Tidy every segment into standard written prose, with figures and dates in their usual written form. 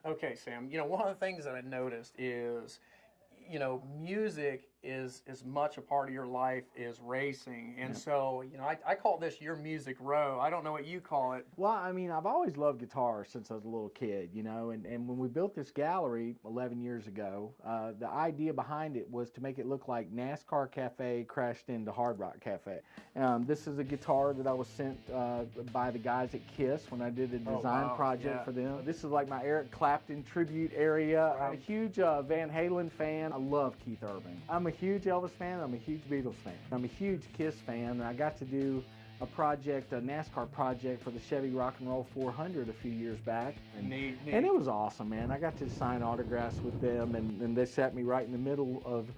Okay, Sam, one of the things that I noticed is, music is as much a part of your life as racing. And so, I call this your music row. I don't know what you call it. Well, I mean, I've always loved guitar since I was a little kid, and when we built this gallery 11 years ago, the idea behind it was to make it look like NASCAR Cafe crashed into Hard Rock Cafe. This is a guitar that I was sent by the guys at KISS when I did a design project for them. This is like my Eric Clapton tribute area. I'm a huge Van Halen fan. I love Keith Urban. I'm a huge Elvis fan. I'm a huge Beatles fan. I'm a huge KISS fan. I got to do a project, a NASCAR project for the Chevy Rock and Roll 400 a few years back. Neat. And it was awesome, man. I got to sign autographs with them, and they sat me right in the middle of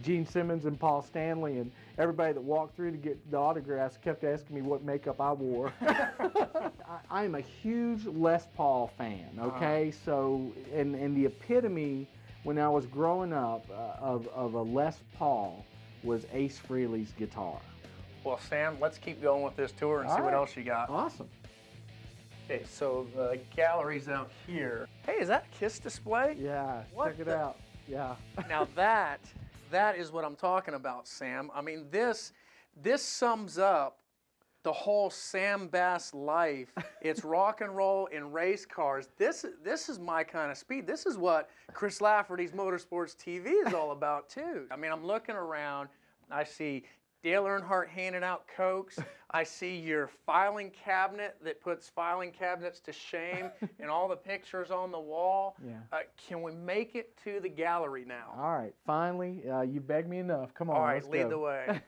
Gene Simmons and Paul Stanley, and everybody that walked through to get the autographs kept asking me what makeup I wore. I'm a huge Les Paul fan, okay? So, and the epitome when I was growing up of a Les Paul was Ace Frehley's guitar. Well, Sam, let's keep going with this tour and see what else you got. Awesome. Okay, so the gallery's out here. Hey, is that a KISS display? Yeah, check it out. Yeah. Now that is what I'm talking about, Sam. I mean, this sums up the whole Sam Bass life. It's rock and roll in race cars. This is my kind of speed. This is what Chris Lafferty's Motorsports TV is all about too. I mean, I'm looking around. I see Dale Earnhardt handing out Cokes. I see your filing cabinet that puts filing cabinets to shame and all the pictures on the wall. Yeah. Can we make it to the gallery now? All right, finally, you begged me enough. Come on, all right, let's lead go. the way.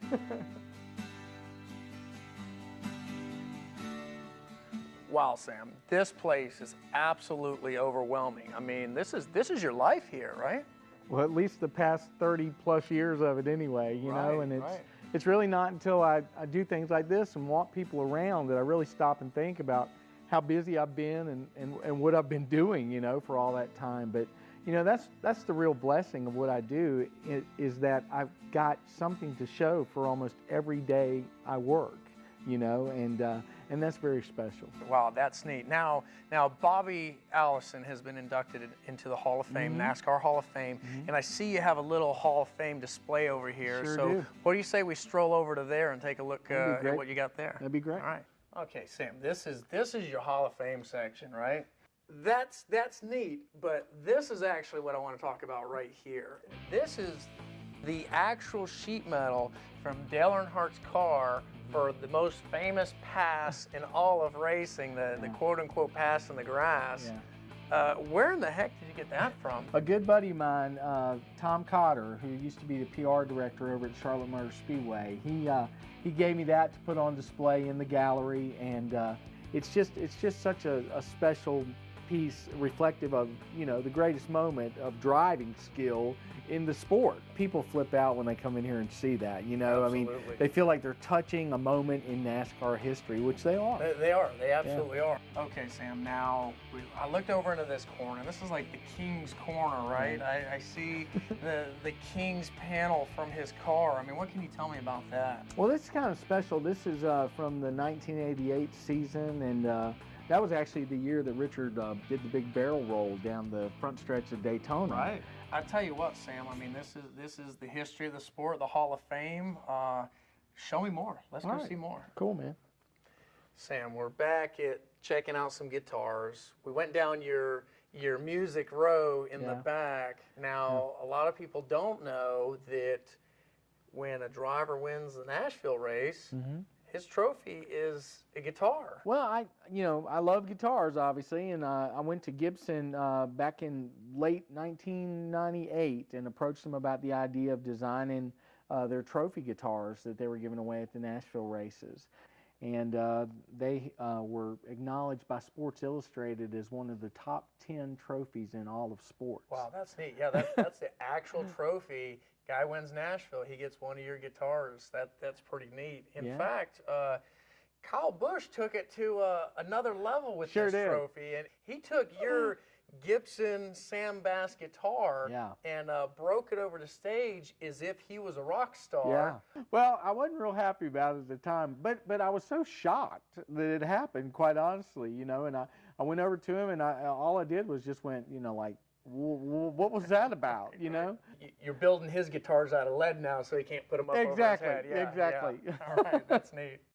Wow, Sam, this place is absolutely overwhelming. I mean, this is your life here, right? Well, at least the past 30 plus years of it anyway, you know, and it's really not until I do things like this and walk people around that I really stop and think about how busy I've been and what I've been doing, for all that time. But, that's the real blessing of what I do is that I've got something to show for almost every day I work, and that's very special. Wow, that's neat. Now Bobby Allison has been inducted into the Hall of Fame, NASCAR Hall of Fame, and I see you have a little Hall of Fame display over here. Sure so do. What do you say we stroll over to there and take a look at what you got there? That'd be great. All right. Okay, Sam, this is your Hall of Fame section, right? That's neat, but this is actually what I want to talk about right here. This is the actual sheet metal from Dale Earnhardt's car for the most famous pass in all of racing, the quote-unquote pass in the grass. Yeah. Where in the heck did you get that from? A good buddy of mine, Tom Cotter, who used to be the PR director over at Charlotte Motor Speedway, he gave me that to put on display in the gallery, and it's just such a special piece reflective of the greatest moment of driving skill in the sport. People flip out when they come in here and see that, Absolutely. I mean, they feel like they're touching a moment in NASCAR history, which they are. They are. They absolutely are. Okay, Sam, now I looked over into this corner. This is like the King's corner, right? I see the King's panel from his car. I mean, what can you tell me about that? Well, this is kind of special. This is from the 1988 season, and that was actually the year that Richard did the big barrel roll down the front stretch of Daytona. Right. I tell you what, Sam. I mean, this is the history of the sport, the Hall of Fame. Show me more. Let's go see more. Cool, man. Sam, we're back at checking out some guitars. We went down your music row in the back. Now, a lot of people don't know that when a driver wins the Nashville race, his trophy is a guitar. Well, I love guitars, obviously, and I went to Gibson back in late 1998 and approached them about the idea of designing their trophy guitars that they were giving away at the Nashville races. And they were acknowledged by Sports Illustrated as one of the top 10 trophies in all of sports. Wow, that's neat. Yeah, that's the actual trophy. Guy wins Nashville, he gets one of your guitars. That's pretty neat. In fact, Kyle Busch took it to another level with this trophy, and he took your Gibson Sam Bass guitar and broke it over the stage as if he was a rock star. Yeah. Well, I wasn't real happy about it at the time, but I was so shocked that it happened, quite honestly, and I went over to him, and all I did was just went, you know, like, what was that about, you know? You're building his guitars out of lead now, so he can't put them up over his head. Yeah, Exactly. yeah. All right, that's neat.